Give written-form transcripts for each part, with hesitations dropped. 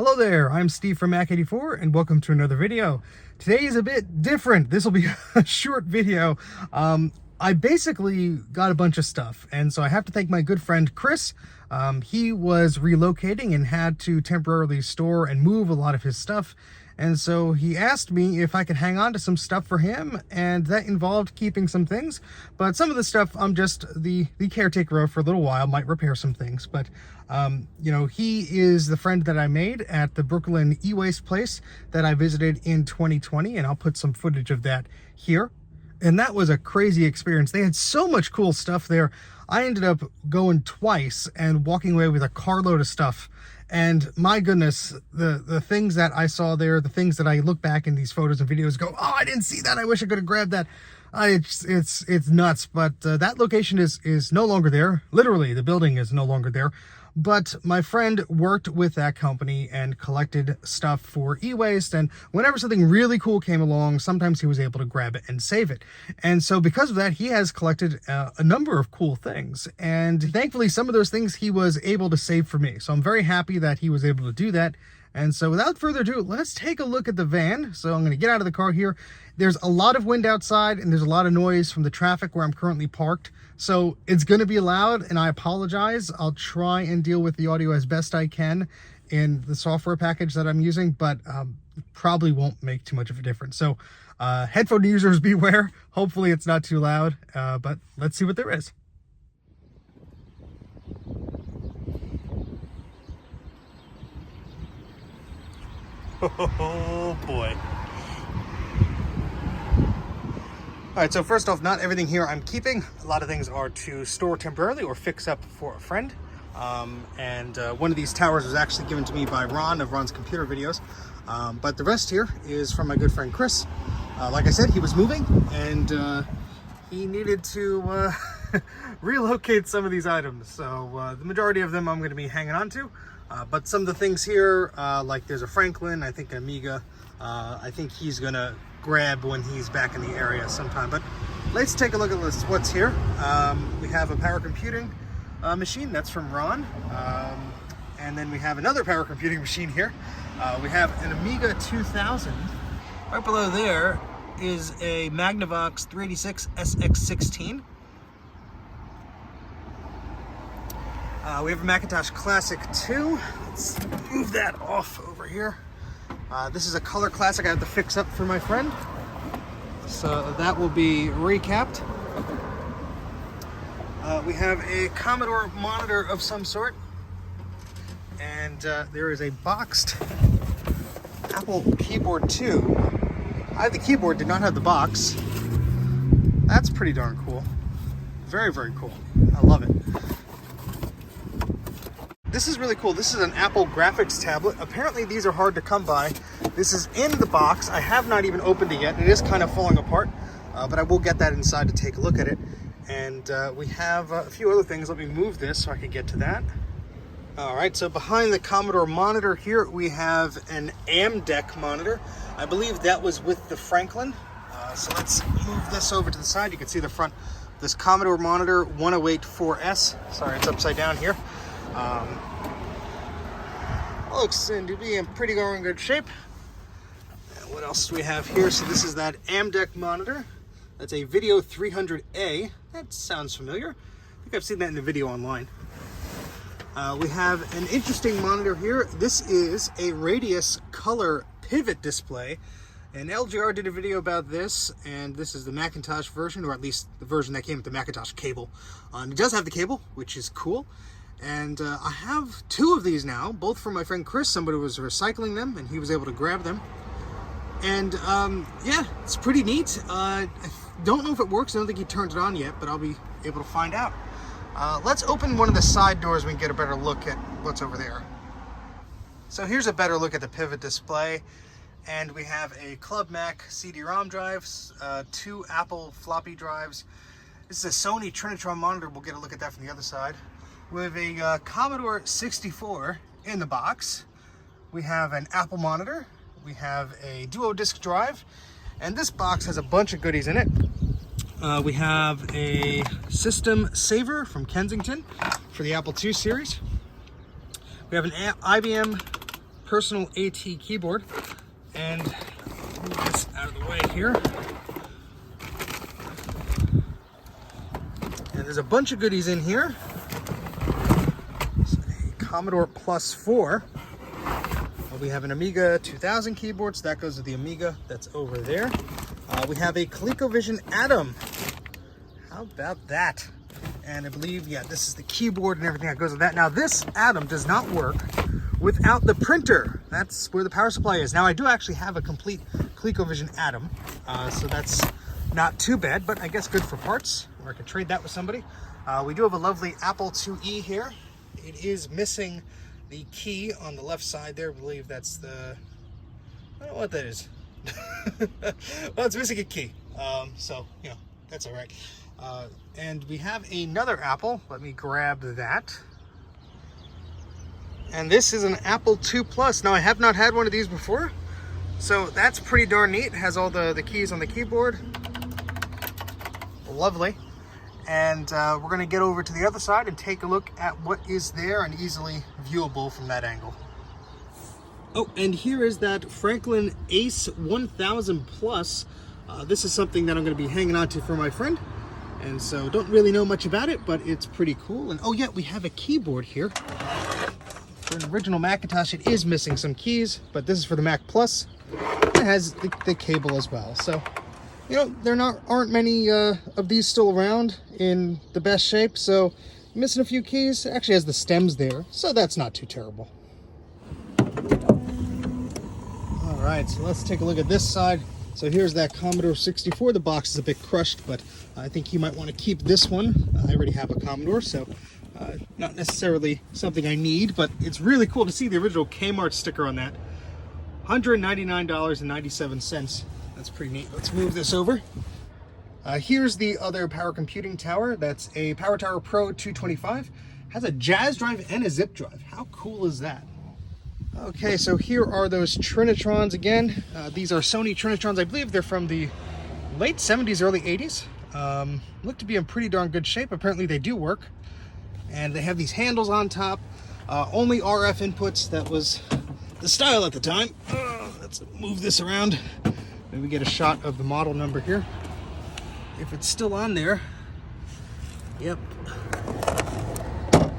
Hello there, I'm Steve from Mac84 and welcome to another video. Today is a bit different. This will be a short video. I basically got a bunch of stuff, and so I have to thank my good friend Chris. He was relocating and had to temporarily store and move a lot of his stuff. And so he asked me if I could hang on to some stuff for him, and that involved keeping some things. But some of the stuff I'm just the caretaker of for a little while, might repair some things. But, you know, he is the friend that I made at the Brooklyn e-waste place that I visited in 2020, and I'll put some footage of that here. And that was a crazy experience. They had so much cool stuff there. I ended up going twice and walking away with a carload of stuff. And my goodness, the things that I saw there, the things that I look back in these photos and videos go, oh, I didn't see that. I wish I could have grabbed that. It's nuts. But that location is no longer there. Literally, the building is no longer there. But my friend worked with that company and collected stuff for e-waste, and whenever something really cool came along, sometimes he was able to grab it and save it. And so because of that, he has collected a number of cool things, and thankfully some of those things he was able to save for me. So I'm very happy that he was able to do that. And so without further ado, let's take a look at the van. So I'm going to get out of the car here. There's a lot of wind outside and there's a lot of noise from the traffic where I'm currently parked. So it's going to be loud, and I apologize. I'll try and deal with the audio as best I can in the software package that I'm using, but probably won't make too much of a difference. So headphone users beware. Hopefully it's not too loud, but let's see what there is. Oh boy. All right, so first off, not everything here I'm keeping. A lot of things are to store temporarily or fix up for a friend. One of these towers was actually given to me by Ron of Ron's Computer Videos. But the rest here is from my good friend Chris. Like I said, he was moving and he needed to relocate some of these items. So the majority of them I'm going to be hanging on to. But some of the things here, like there's a Franklin, I think an Amiga, I think he's gonna grab when he's back in the area sometime. But let's take a look at this, what's here. We have a power computing machine, that's from Ron. And then we have another power computing machine here. We have an Amiga 2000. Right below there is a Magnavox 386 SX16. We have a Macintosh Classic 2. Let's move that off over here. This is a color classic I have to fix up for my friend. So that will be recapped. We have a Commodore monitor of some sort. And there is a boxed Apple keyboard 2. I have the keyboard, did not have the box. That's pretty darn cool. Very, very cool. I love it. This is really cool. This is an Apple graphics tablet. Apparently these are hard to come by. This is in the box. I have not even opened it yet. It is kind of falling apart, but I will get that inside to take a look at it. And we have a few other things. Let me move this so I can get to that. All right, so behind the Commodore monitor here, we have an AMDEC monitor. I believe that was with the Franklin. So let's move this over to the side. You can see the front. This Commodore monitor 1084S. Sorry, it's upside down here. Looks to be in pretty darn good shape. And what else do we have here? So this is that AMDEC monitor. That's a Video 300A. That sounds familiar. I think I've seen that in the video online. We have an interesting monitor here. This is a Radius color pivot display. And LGR did a video about this, and this is the Macintosh version, or at least the version that came with the Macintosh cable. It does have the cable, which is cool. And I have two of these now, both from my friend Chris. Somebody was recycling them and he was able to grab them. And yeah, it's pretty neat. I don't know if it works. I don't think he turned it on yet, but I'll be able to find out. Let's open one of the side doors and we can get a better look at what's over there. So here's a better look at the pivot display. And we have a Club Mac CD-ROM drive, 2 Apple floppy drives. This is a Sony Trinitron monitor. We'll get a look at that from the other side. We have a Commodore 64 in the box. We have an Apple monitor. We have a duo disc drive. And this box has a bunch of goodies in it. We have a system saver from Kensington for the Apple II series. We have an IBM personal AT keyboard. And move this out of the way here. And there's a bunch of goodies in here. It's a Commodore Plus 4. We have an Amiga 2000 keyboard, so that goes with the Amiga that's over there. We have a ColecoVision Atom. How about that? And I believe, yeah, this is the keyboard and everything that goes with that. Now, this Atom does not work without the printer. That's where the power supply is. Now, I do actually have a complete ColecoVision Atom, so that's not too bad, but I guess good for parts, or I could trade that with somebody. We do have a lovely Apple IIe here. It is missing the key on the left side there. I believe that's the, I don't know what that is. Well, it's missing a key. So, you know, that's all right. And we have another Apple. Let me grab that. And this is an Apple II Plus. Now, I have not had one of these before, so that's pretty darn neat. It has all the keys on the keyboard. Lovely. And we're going to get over to the other side and take a look at what is there and easily viewable from that angle. Oh, and here is that Franklin Ace 1000 Plus. This is something that I'm going to be hanging on to for my friend. And so don't really know much about it, but it's pretty cool. And oh yeah, we have a keyboard here. For an original Macintosh, it is missing some keys, but this is for the Mac Plus. It has the cable as well. So, you know, there aren't many of these still around in the best shape, so missing a few keys. It actually has the stems there, so that's not too terrible. All right, so let's take a look at this side. So here's that Commodore 64. The box is a bit crushed, but I think you might want to keep this one. I already have a Commodore, so not necessarily something I need, but it's really cool to see the original Kmart sticker on that. $199.97. That's pretty neat. Let's move this over. Here's the other power computing tower. That's a Power Tower Pro 225. Has a jazz drive and a zip drive. How cool is that? Okay, so here are those Trinitrons again. These are Sony Trinitrons. I believe they're from the late 70s, early 80s. Look to be in pretty darn good shape. Apparently they do work. And they have these handles on top. Only RF inputs. That was the style at the time. Let's move this around. Maybe get a shot of the model number here. If it's still on there. Yep.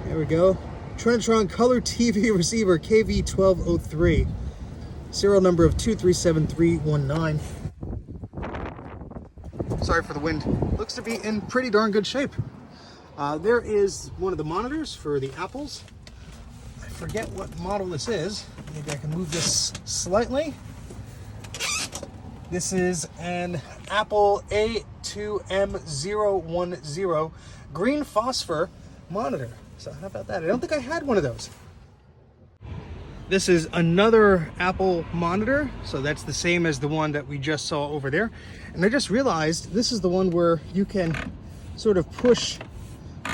There we go. Trinitron Color TV Receiver KV1203. Serial number of 237319. Sorry for the wind. Looks to be in pretty darn good shape. There is one of the monitors for the Apples. I forget what model this is. Maybe I can move this slightly. This is an Apple A2M010 green phosphor monitor. So how about that? I don't think I had one of those. This is another Apple monitor. So that's the same as the one that we just saw over there. And I just realized this is the one where you can sort of push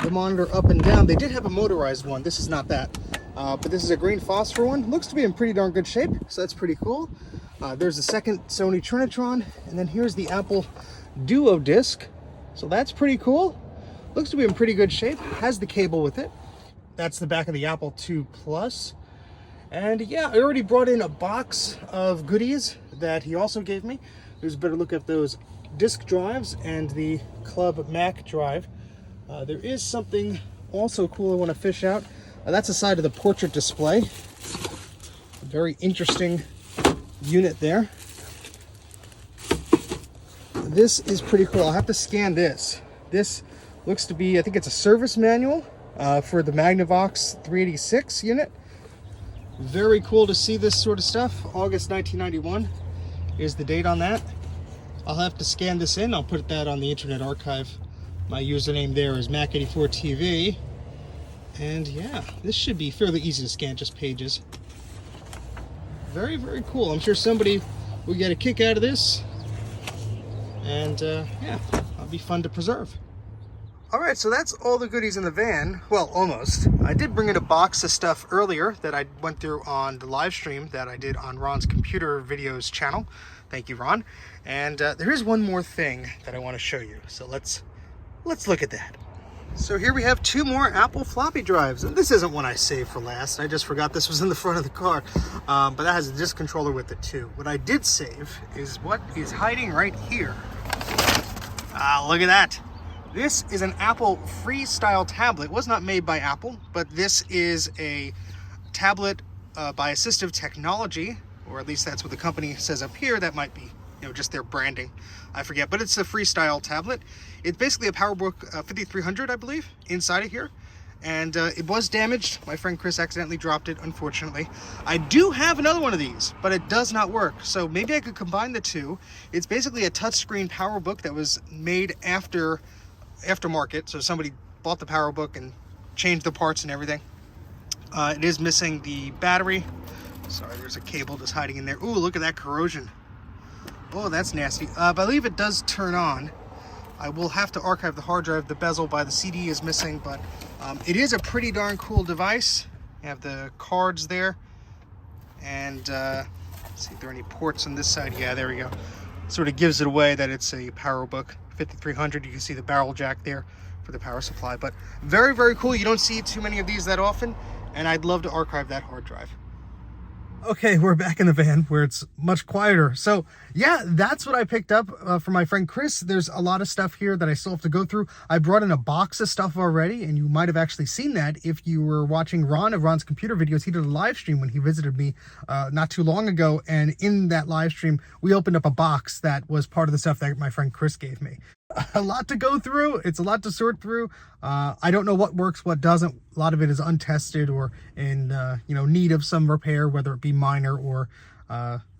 the monitor up and down. They did have a motorized one. This is not that. But this is a green phosphor one. Looks to be in pretty darn good shape. So that's pretty cool. There's a second Sony Trinitron. And then here's the Apple Duo Disc. So that's pretty cool. Looks to be in pretty good shape. Has the cable with it. That's the back of the Apple II Plus. And yeah, I already brought in a box of goodies that he also gave me. There's a better look at those disk drives and the Club Mac drive. There is something also cool I want to fish out. That's the side of the portrait display. A very interesting unit there. This is pretty cool. I'll have to scan this. This looks to be, I think it's a service manual for the Magnavox 386 unit. Very cool to see this sort of stuff. August 1991 is the date on that. I'll have to scan this in. I'll put that on the Internet Archive. My username there is Mac84TV. And yeah, this should be fairly easy to scan, just pages. Very, very cool. I'm sure somebody will get a kick out of this. And yeah, that'll be fun to preserve. All right, so that's all the goodies in the van. Well, almost. I did bring in a box of stuff earlier that I went through on the live stream that I did on Ron's Computer Videos channel. Thank you, Ron. And there is one more thing that I want to show you. So let's look at that. So here we have 2 more Apple floppy drives. And this isn't one I saved for last. I just forgot this was in the front of the car. But that has a disk controller with it too. What I did save is what is hiding right here. Look at that. This is an Apple Freestyle tablet. It was not made by Apple, but this is a tablet by Assistive Technology, or at least that's what the company says up here. That might be, just their branding. I forget, but it's a Freestyle tablet. It's basically a PowerBook 5300, I believe, inside of here. And it was damaged. My friend Chris accidentally dropped it, unfortunately. I do have another one of these, but it does not work. So maybe I could combine the two. It's basically a touchscreen PowerBook that was made aftermarket. So somebody bought the PowerBook and changed the parts and everything. It is missing the battery. Sorry, there's a cable just hiding in there. Ooh, look at that corrosion. Oh, that's nasty. I believe it does turn on. I will have to archive the hard drive. The bezel by the CD is missing, but it is a pretty darn cool device. You have the cards there. And let's see if there are any ports on this side. Yeah, there we go. Sort of gives it away that it's a PowerBook 5300. You can see the barrel jack there for the power supply. But very, very cool. You don't see too many of these that often. And I'd love to archive that hard drive. Okay, we're back in the van where it's much quieter. So yeah, that's what I picked up for my friend Chris. There's a lot of stuff here that I still have to go through. I brought in a box of stuff already, and you might have actually seen that if you were watching Ron of Ron's Computer Videos. He did a live stream when he visited me not too long ago, and in that live stream, we opened up a box that was part of the stuff that my friend Chris gave me. A lot to go through. It's a lot to sort through. I don't know what works, what doesn't. A lot of it is untested or in need of some repair, whether it be minor or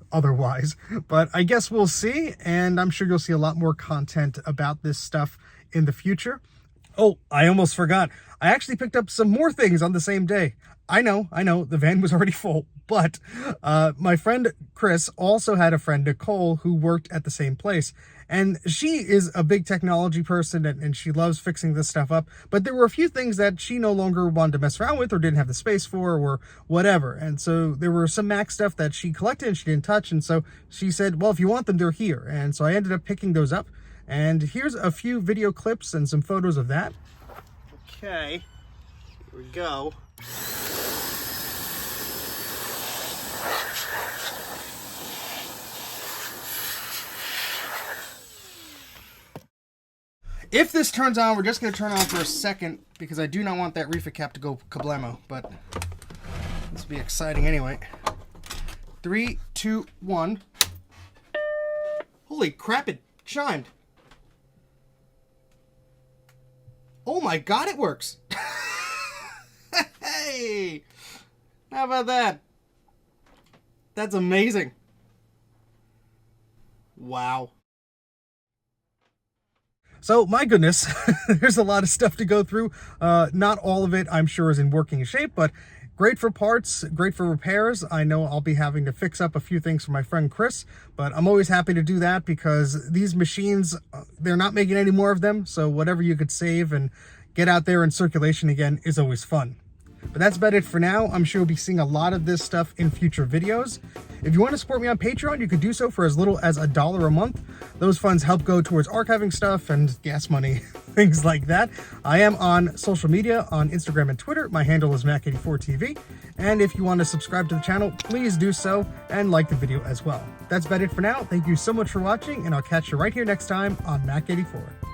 otherwise. But I guess we'll see, and I'm sure you'll see a lot more content about this stuff in the future. Oh, I almost forgot. I actually picked up some more things on the same day. I know, the van was already full, but my friend Chris also had a friend, Nicole, who worked at the same place. And she is a big technology person, and she loves fixing this stuff up. But there were a few things that she no longer wanted to mess around with or didn't have the space for or whatever. And so there were some Mac stuff that she collected and she didn't touch. And so she said, well, if you want them, they're here. And so I ended up picking those up. And here's a few video clips and some photos of that. Okay, here we go. If this turns on, we're just going to turn on for a second because I do not want that reefer cap to go kablamo, but this will be exciting anyway. 3, 2, 1. Holy crap, it chimed. Oh my God, it works. Hey, how about that? That's amazing. Wow. So, my goodness, there's a lot of stuff to go through. Not all of it, I'm sure, is in working shape, but great for parts, great for repairs. I know I'll be having to fix up a few things for my friend Chris, but I'm always happy to do that because these machines, they're not making any more of them, so whatever you could save and get out there in circulation again is always fun. But that's about it for now. I'm sure you'll be seeing a lot of this stuff in future videos. If you want to support me on Patreon, you could do so for as little as $1 a month. Those funds help go towards archiving stuff and gas money, things like that. I am on social media, on Instagram and Twitter. My handle is Mac84TV. And if you want to subscribe to the channel, please do so and like the video as well. That's about it for now. Thank you so much for watching, and I'll catch you right here next time on Mac84.